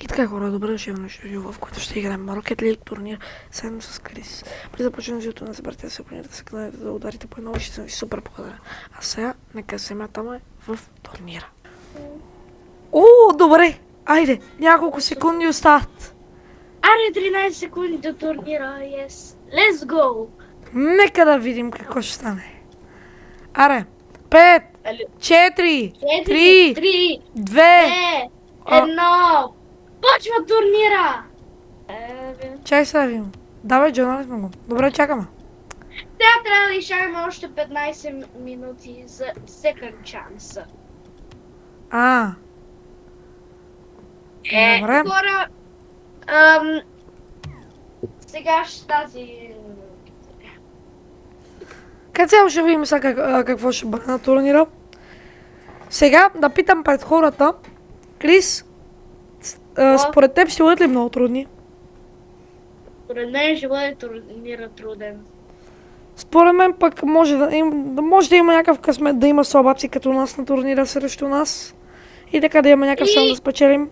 И така, хора, добре дошли в нашото видео, в което ще играем Rocket League турнир заедно с Крис. При започването на забравяйте да се абонирате, да се каналите, да ударите по едно, ще съм ви супер благодарен. А сега, нека се мятаме в турнира. О, добре! Айде, няколко секунди остават. Аре, 13 секунди до турнира, yes. Let's go! Нека да видим какво ще стане. Аре, 5, 4, 3, 2, 1. Почва турнира! Чай сега видим. Давай, Джонали сме го. Добре, чакаме. Сега трябва да изчакаме още 15 минути за second chance. Добре. Хора, сега ще тази... Като цяло ще видим сега какво ще бъде на турнира. Сега да питам пред хората. Крис, според теб ще бъдат ли много трудни? Според мен ще бъде турнира труден. Според мен пък може да има някакъв късмет, да има слабаци като нас на турнира срещу нас. И така да има някакъв шанс да спечелим.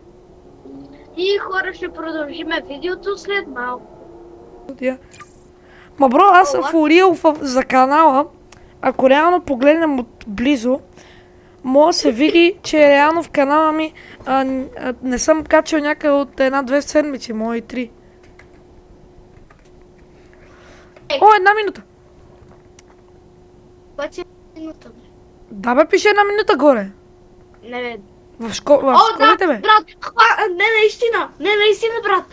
И хора, ще продължиме видеото след малко. Ма бро, аз съм фурил за канала. Ако реално погледнем отблизо, може да се види, че реално в канала ми не съм качил някъде от 1-2 седмици, може и 3. О, 1 минута! Пъти минута, бе. Да бе, пише 1 минута горе. Не, бе. В школите, бе. Брат, не наистина, брат.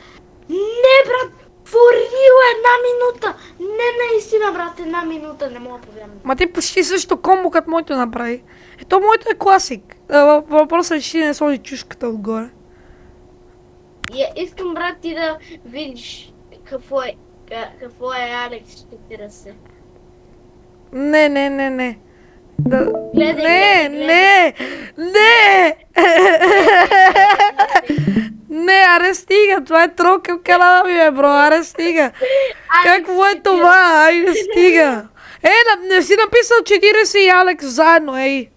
Не, брат, фурил 1 минута. Не наистина, брат, 1 минута, не мога да повярвам. Ма ти почти също комбо като моето направи. Ето моето е класик. Въпросът е, че ти не сложи чушката отгоре. Искам, брат, ти да видиш какво е Алекс 40. Не. Гледай. Не, аре стига, това е трол към канала ми, бе, бро, аре стига. Какво е това? Айде стига. Не си написал 40 и Алекс заедно, ей.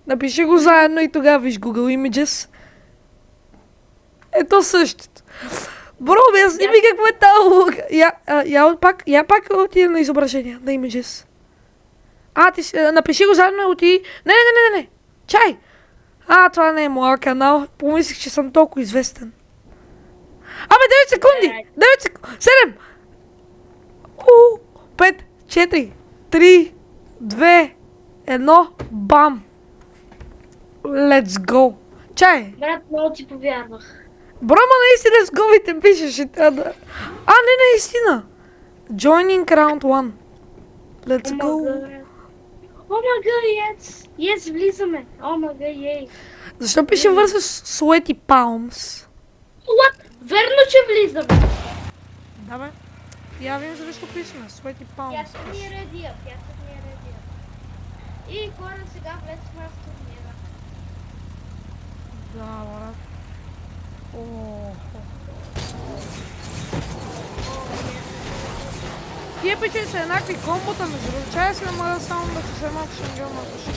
Напиши го заедно и тогава виж Google Images. Ето същото. Бро, обясни ми какво е тази лука. Я пак отида на изображение, на Images. Напиши го заедно и отиди. Не. Чай. Това не е моя канал. Помислих, че съм толкова известен. 9 секунди! 9 секунди! 7! 5, 4, 3, 2, 1, бам! Let's go! Чай! Брат, много ти повярвах. Бро, ма наистина с губите пишеш и трябва да... Не, наистина! Joining round 1. Let's go! Yes, влизаме. Ей. Защо пише versus Sweaty Palms? What? Верно, че влизаме. Да, бе. Я вим защо пишем Sweaty Palms. Пясък ми е редия. И хора, сега влезахме в турнира. Да, брат. Тия пече са еднакви комбота, между другото. Чая си намаля само да се взема малко шангел на душа.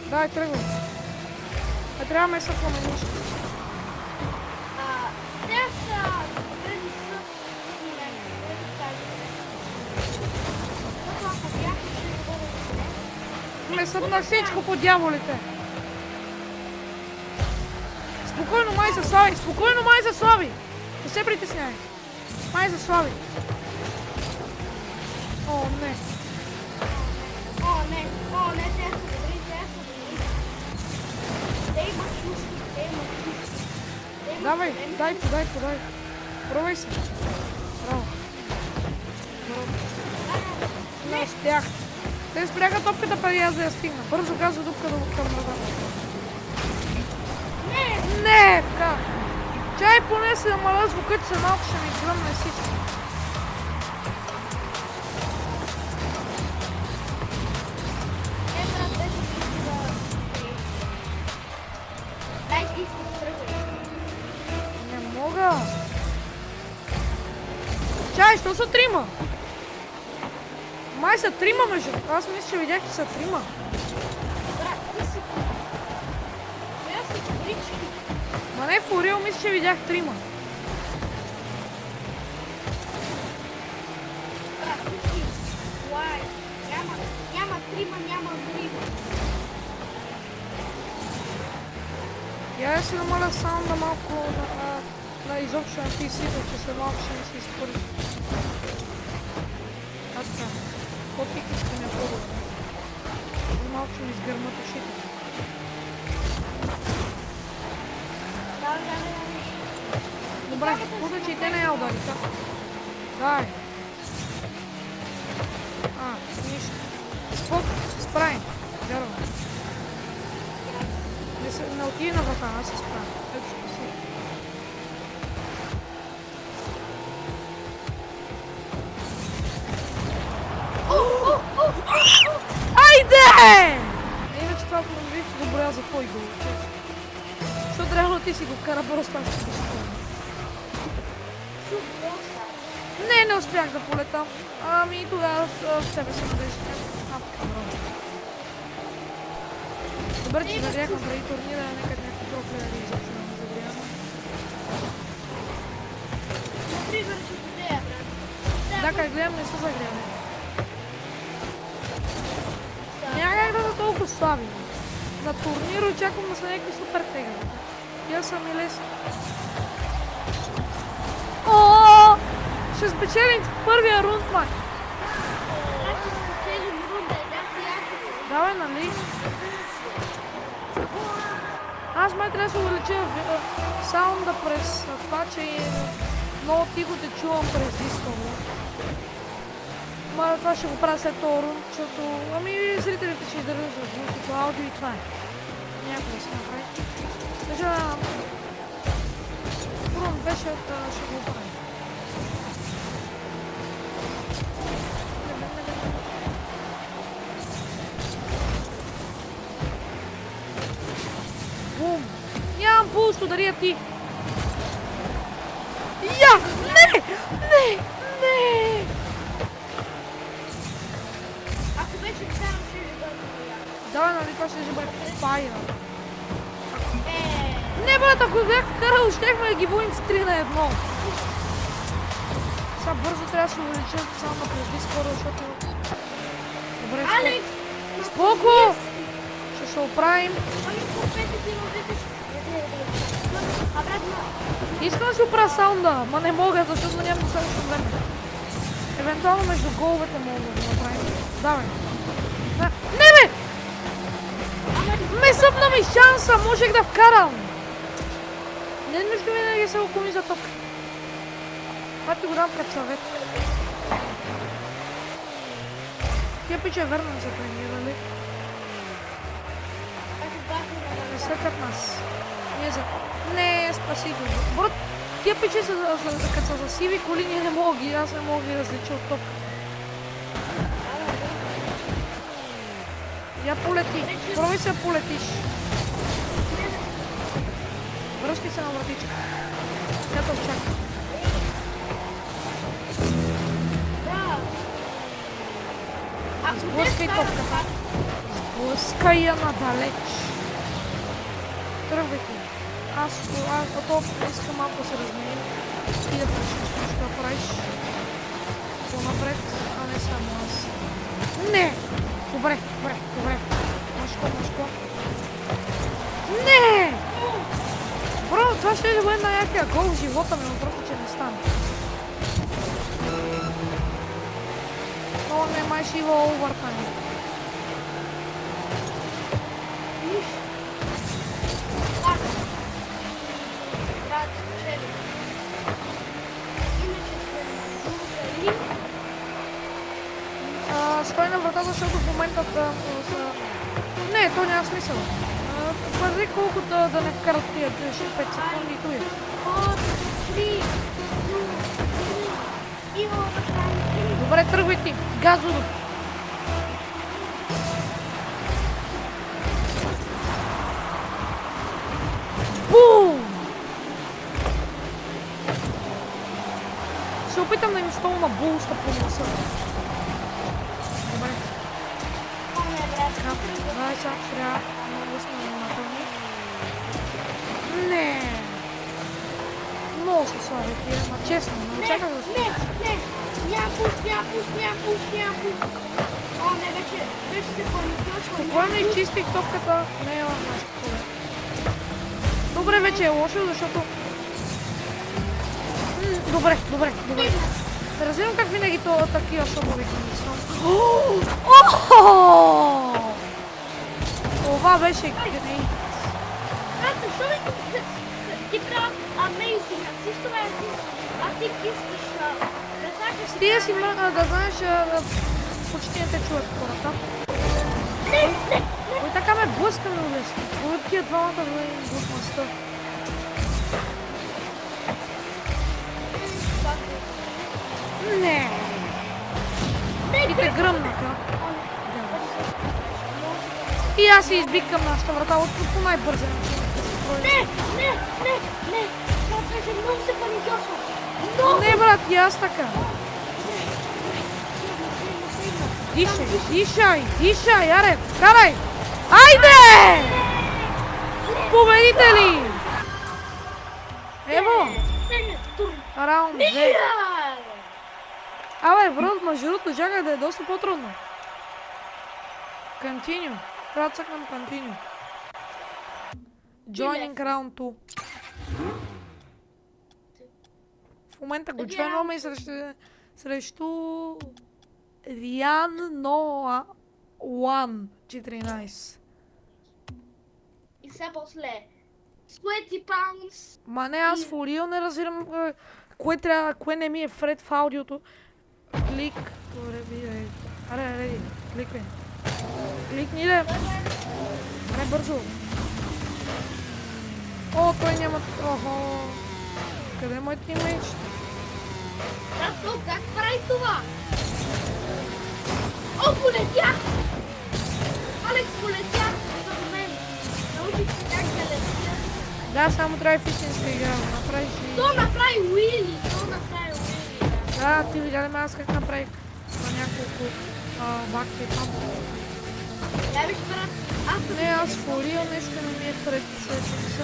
Дай, тръгвай. Трябва ме са промениш. Не съм на всичко по дяволите. Спокойно, май се слави. Не се притесняй. Май се слави. О, не, те са добри. Те имат чувства. давай, дай. Пробвай се. Браво. Не успях. Те спряха топката преди аз да я стигна. Бързо газа дупка към назад. Не! Как? Чай поне се намаля звука, че се малко ще ми гръмне всичко. Не мога. Чай, що са трима? Май са трима между. Аз мисля, че видях, че са трима. Брат, ти си... Я си крички. Ма не, в Орел мисля, че видях трима. Брат, ти си... Лай. Няма трима. Я да си намаля саунда малко на изобщо на PC-то, че след малко ще ми се изпори. Така. По-тихичко ми е по-добре. Малко ще ми изгърмат ушите. Добре, пусна, че и те не я удари, така. Дай. Нищо. Спок, се справим. Вярвам. Не отиде на врата, аз се справя. Ето ще си. Айде! Иначе това продължих добре за твой гол. Защото реално ти си го вкара, просто аз ще го спомня. Не успях да полетам. Ами тогава в себе си надежда. Добре, че загряхме преди турнира, нека някакви проклеви изобщо да не загряхме. Например, че идея, брат. Да, как гледам, не са загряли. Няма как да са толкова слаби. На турнир очаквам да са някакви супер тегали. Я съм и лесни. О! Ще спечелим първия рунд, май. Ще спечелим рунда, Давай, нали? Аз май трябва да се увелича саунда през това, че много тихо те чувам през диска. Ма това ще го правя след този рунд, защото... Ами зрителите ще издържат за звукото аудио и това е. Някой да се направи. Съжалявам. Рунд беше, ще го правим. Бум! Нямам пулс, ударя ти! Я! Не! Ако вече карам, ще ви дам я. Давай, нали това ще бъде файна. Е, Не, брат, ако бях вкарал, щехме да ги воим с 3 на 1. Сега бързо трябва да се увеличат само на през скоро, защото... Добре, Алекс! споко! Ще се оправим. Ами, по 5 ти му викаш. Обратно. Искам да си оправя саунда, ма не мога, защото нямам достатъчно време. Евентуално между головете мога да го направим. Давай. Не, бе! Ме съпна ми шанса, можех да вкарам. Не нужно винаги се окуми за топка. Това ти го дам като съвет. Тя пича верна за тренира, нали? Не след нас. Ние за... Не, спаси го. Брат, тия пичи са като са за сиви коли, ние не мога ги, аз не мога ги различа от топка. Я полети. Пробай се да полетиш. Връщай се на вратичка. Тя те очаква. Сблъскай топката. Сблъскай я надалеч. Тръгвайте. Аз искам малко да се разменим и да пречиш да правиш по-напред, а не само аз. Не! Добре. Мъжко. Не! Бро, това ще бъде на някакъв гол в живота ми, но просто че не стане. Но не, май ще има овъртане. Стой на вратата, защото в момента не, то няма смисъл. Пази колко да не вкарат тия 5 секунди и туя. Добре, тръгвай ти. Газово. Бум! Се опитам да им столна булста по носа. Чай, сега трябва много сме внимателни. Не! Много се слаби тия, ма честно, не чаках да се... Няма пуш. О, не, вече се паникосва. Спокойно изчистих топката. Не е нещо такова. Добре, вече е лошо, защото... Добре. Не разбирам как винаги такива шопове ги съм. Това беше грей. Защо ти правят amazing, всичко е а ти искаш да знаеш... Ти си да знаеш, почти не те чуват хората. Не! Ой, така ме блъска много лесно. Ой, тия двамата да им блъсмастта. Не! И те гръмнаха. И аз се избикам нашата врата по най-бързия начин. Не! Това беше много се паникосва. Не, брат, и аз така. Дишай, аре, карай! Айде! Победители! Ево! Раунд 2. Абе, брат, междуто, чакай да е доста по-трудно. Continue. Трябва да цъкнем continue. Joining round 2. В момента го чуем и срещу Риан Ноа 1-14. И сега после Sweaty Pounds. Ма не, аз в Орио не разбирам кое не ми е Фред в аудиото. Клик. Аре, кликай. Кликни ли? Не бързо. О, той няма... Охо. Къде е моят тиммейт? Как прави това? О, полетях! Алекс, полетях за мен. Научих се как да летя. Да, само трябва в истинска игра. Направиш и... То направи Уили. Да, ти видя ли ме аз как направих на няколко бакти там. Я виж, брат, Не, аз в Орио нещо не ми е пред сетица.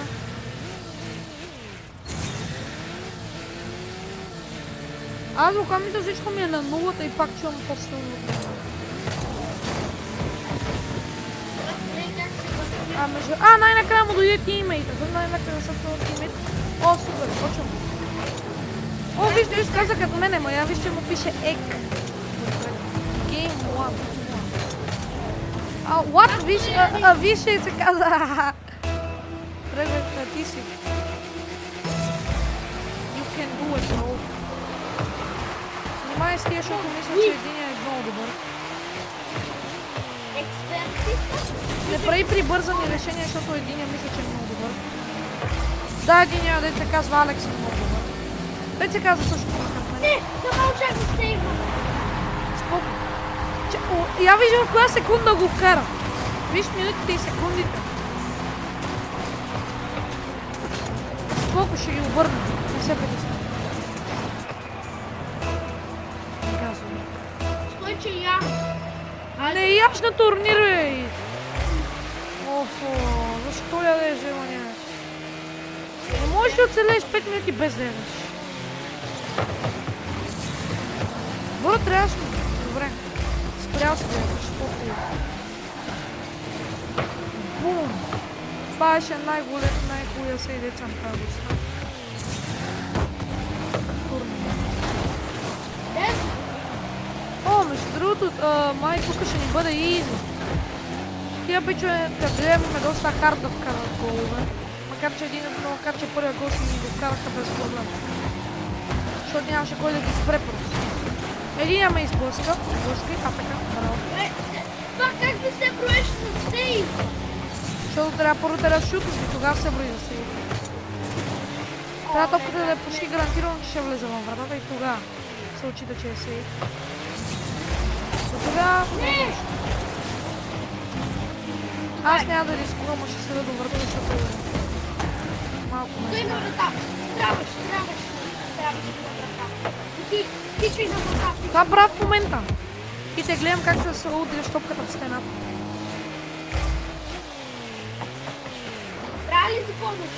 Аз лукамито всичко ми е на нулата и пак чувам по-силно. Най-накрая му дойде тиммейта. Най-накрая съм тиммейт. О, супер, почвам. О, вижте, каза като мене, ма я вижте му пише ек. Game 1. What? Вижте се каза. Тръгвай, ти си. You can do it, bro. Внимай с тия, защото мисля, че единия е много добър. Не прави прибързани решения, защото единия мисля, че е много добър. Да, единия, дете се казва Алекс, е много добър. Дете се казва също така. Не, това очаква с него. Споко. Я виждам в коя секунда го вкара. Виж минутите и секундите. Споко ще ги обърна. Не се притесня. Стой, че я. Не яш на турнира. Офо, защо ядеш, Еланя? Не можеш да оцелееш 5 минути без да ядеш. Бро, трябваш ли? Добре. Спрял се да ядеш. Бум! Това беше най-хубавия се деца на тази доста. О, между другото, май тук ще ни бъде изи. Тия пичове, като имаме доста хард да вкарват голове. Макар че първия гол си ни го вкараха без проблем. Защото нямаше кой да ги спре просто. Единия ме изблъска, а така, браво. Това как да се броеш на сейв? Защото трябва първо да разшутиш и тогава се брои за сейв. Трябва топката да е почти гарантирано, че ще влезе във вратата и тогава се отчита, че е сейв. До тогава... Аз няма да рискувам, а ще седа до врата, защото е малко ме. Той има врата. Трябваш на врата. Ти чуй на врата. Това правя в момента. И те гледам как се удриш топката в стената. трябва ли ти помощ?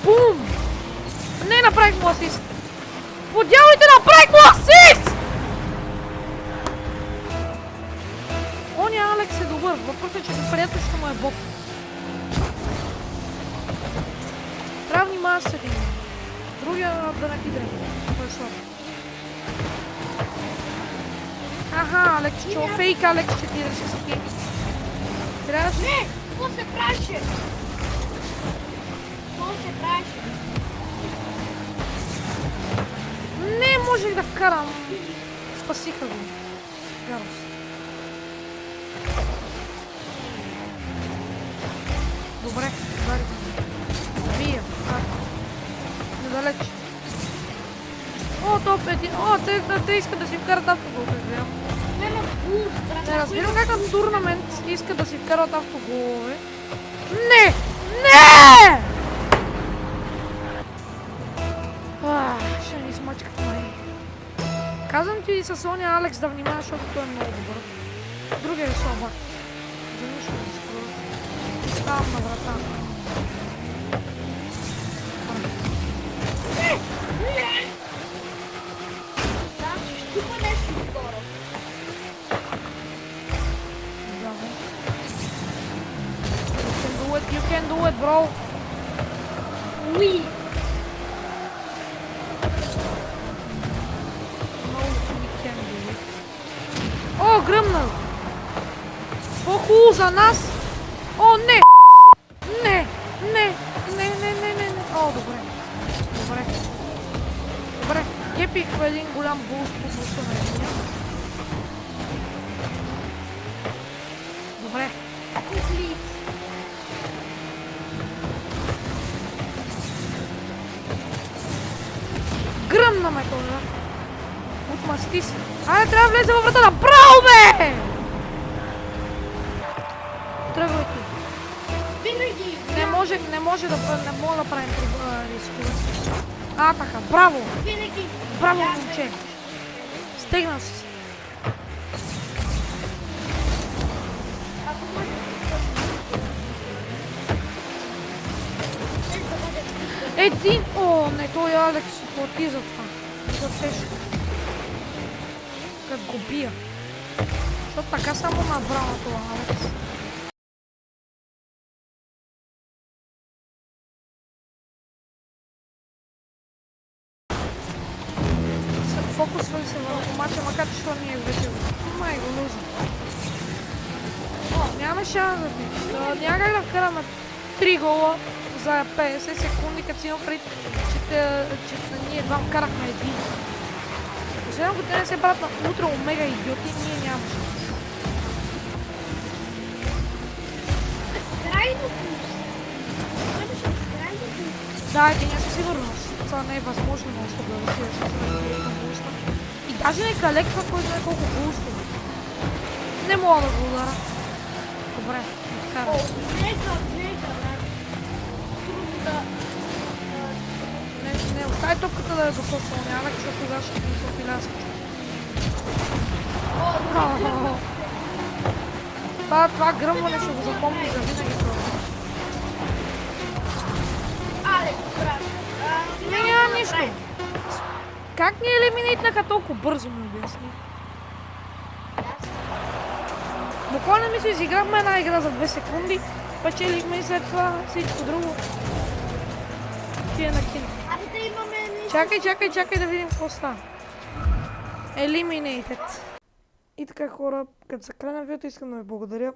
Бум! Не направих му асист! Подявайте, направих му асист! Оня Алекс е добър, въпросът е, че приятелството му е боб. Трябва да внимаваш с един. Другия да не ти дръпне. Той е слаб. Аха, Алекс, чо фейк Алекс 40 ски. Трябваше... Не! Какво се правеше? Какво се правеше? Не можех да вкарам. Спасиха го. Гарос. Добре, удари. Бия. Недалеч. О, топ един. О, те искат да си вкарат автогол. Няма буст, брат. Не разбирам как на турнамент искат да си вкарат автоголове. Не! Не! Ще ни смачкат май. Казвам ти с Соня Алекс да внимаваш, защото той е много добър. Другия е слабак. За нищо не скрува. Ставам на врата. Да, щупа нещо скоро. You can do it, bro. Уи! No, we can do it. О, гръмнал! По-хубаво за нас! О, не! Не! Не! Не, не, не, не, не! О, добре. Добре. Добре. Кепих в един голям буст по буста на единия. Добре. Купли! Гръмна ме този. Отмъсти се. Айде, трябва да влезе във вратата. Браво, бе! Тръгвай ти. Винаги! Не може да правим рискове. А, така. Браво! Винаги! Браво, момче! Стегнал си се. Ако може Един! О, не, той Алекс плати за това. За тежко. Как го бия. Защото така само набрал на това Алекс. Фокусвай се върху мача, макар че това ние вече го. Май го луза. Няма шанс да пиш. Няма как да вкараме 3 гола за 50 секунди, като си имам пред, че ние едва вкарахме един. Последно, ако те не се правят на ултра омега идиоти, ние няма шанс. крайно буст! Крайно буст! Да, един със сигурност. Това не е възможно нещо да си към буста. И даже не калеква, който е колко бустове. Не мога да го удара. Добре, вкарам. О, нека, брат. Трудно да... Не, остави топката да я докосва, няма, защото тогава ще ми се опиляска. Това гръмване ще го запомни за винаги това. Але, брат. Няма нищо. Как ни елиминитнаха толкова бързо, ми обясни? Буквално ми се изиграхме една игра за 2 секунди, печелихме и след това всичко друго. Тия на кино. Абе да имаме... Чакай да видим какво става. Eliminated. И така, хора, като за край на видеото искам да ви благодаря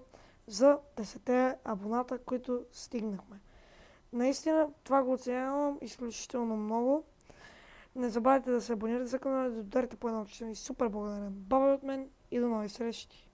за 10 абоната, които стигнахме. Наистина това го оценявам изключително много. Не забравяйте да се абонирате за канала, да ударите по едно, че съм ви супер благодарен. Баба от мен и до нови срещи!